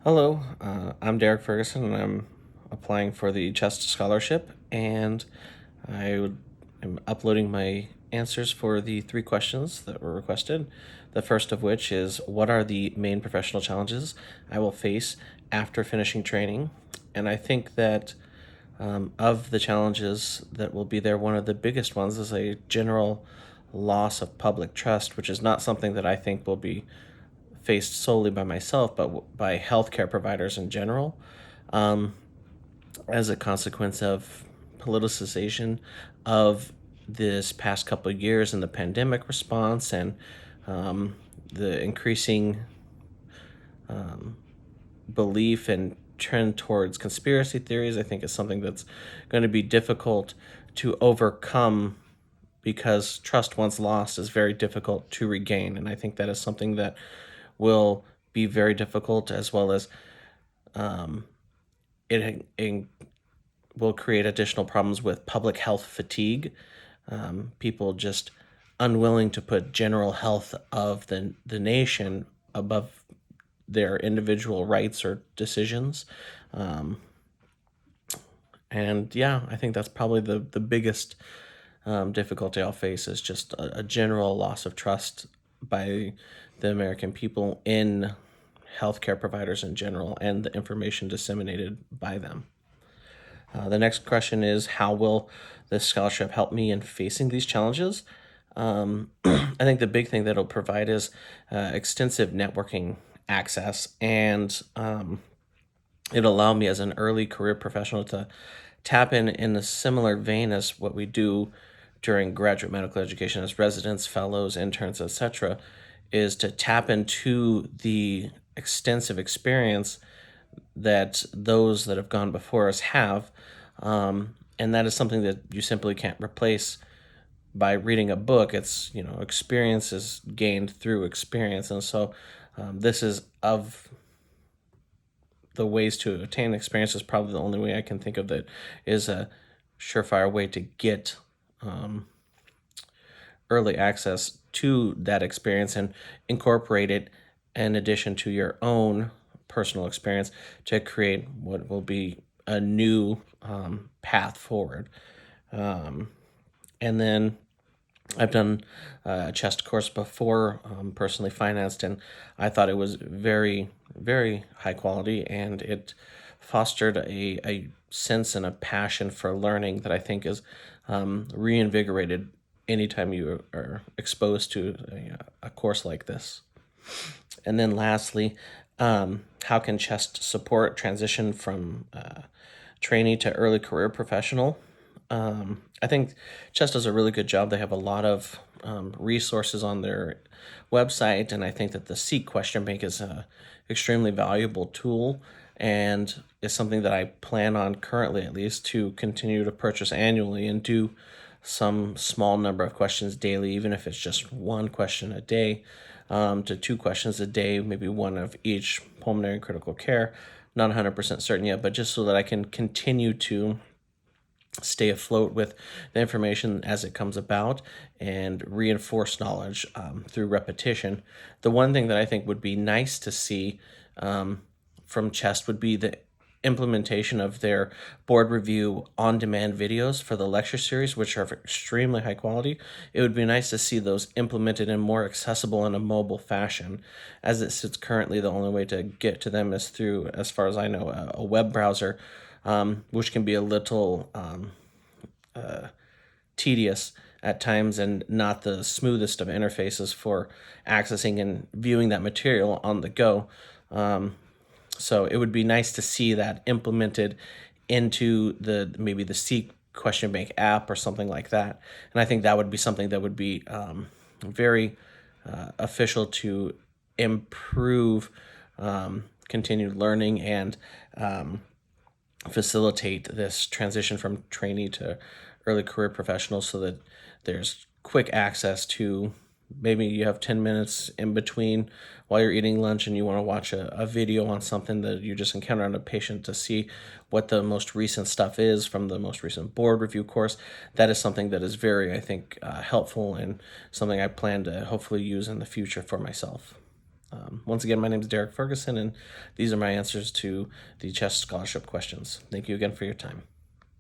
Hello, I'm Derek Ferguson, and I'm applying for the CHEST scholarship, and am uploading my answers for the three questions that were requested. The first of which is, what are the main professional challenges I will face after finishing training? And I think that of the challenges that will be there, one of the biggest ones is a general loss of public trust, which is not something that I think will be faced solely by myself, but by healthcare providers in general, as a consequence of politicization of this past couple of years and the pandemic response and the increasing belief and trend towards conspiracy theories. I think is something that's going to be difficult to overcome because trust once lost is very difficult to regain. And I think that is something that will be very difficult, as well as it will create additional problems with public health fatigue. People just unwilling to put general health of the nation above their individual rights or decisions. And yeah, I think that's probably the biggest difficulty I'll face is just a general loss of trust by the American people in healthcare providers in general and the information disseminated by them. The next question is, how will this scholarship help me in facing these challenges? I think the big thing that it'll provide is extensive networking access, and it'll allow me as an early career professional to tap in a similar vein as what we do during graduate medical education as residents, fellows, interns, etc., is to tap into the extensive experience that those that have gone before us have. And that is something that you simply can't replace by reading a book. It's, experience is gained through experience. And so this is of the ways to attain experience is probably the only way I can think of that is a surefire way to get early access to that experience and incorporate it in addition to your own personal experience to create what will be a new path forward. And then I've done a CHEST course before, personally financed, and I thought it was very, very high quality, and it fostered a sense and a passion for learning that I think is reinvigorated anytime you are exposed to a course like this. And then lastly, how can CHEST support transition from trainee to early career professional? I think CHEST does a really good job. They have a lot of resources on their website, and I think that the SEEK question bank is an extremely valuable tool and is something that I plan on currently, at least, to continue to purchase annually and do some small number of questions daily, even if it's just one question a day, to two questions a day, maybe one of each pulmonary and critical care. Not 100% certain yet, but just so that I can continue to stay afloat with the information as it comes about and reinforce knowledge through repetition. The one thing that I think would be nice to see from CHEST would be the implementation of their board review on-demand videos for the lecture series, which are extremely high quality. It would be nice to see those implemented in more accessible and a mobile fashion. As it sits currently, the only way to get to them is through, as far as I know, a web browser, which can be a little tedious at times and not the smoothest of interfaces for accessing and viewing that material on the go. So it would be nice to see that implemented into maybe the Seek question bank app or something like that. And I think that would be something that would be very official to improve continued learning and facilitate this transition from trainee to early career professional, so that there's quick access to, maybe you have 10 minutes in between while you're eating lunch and you want to watch a video on something that you just encountered on a patient to see what the most recent stuff is from the most recent board review course. That is something that is very, I think, helpful and something I plan to hopefully use in the future for myself. Once again, my name is Derek Ferguson, and these are my answers to the chess scholarship questions. Thank you again for your time.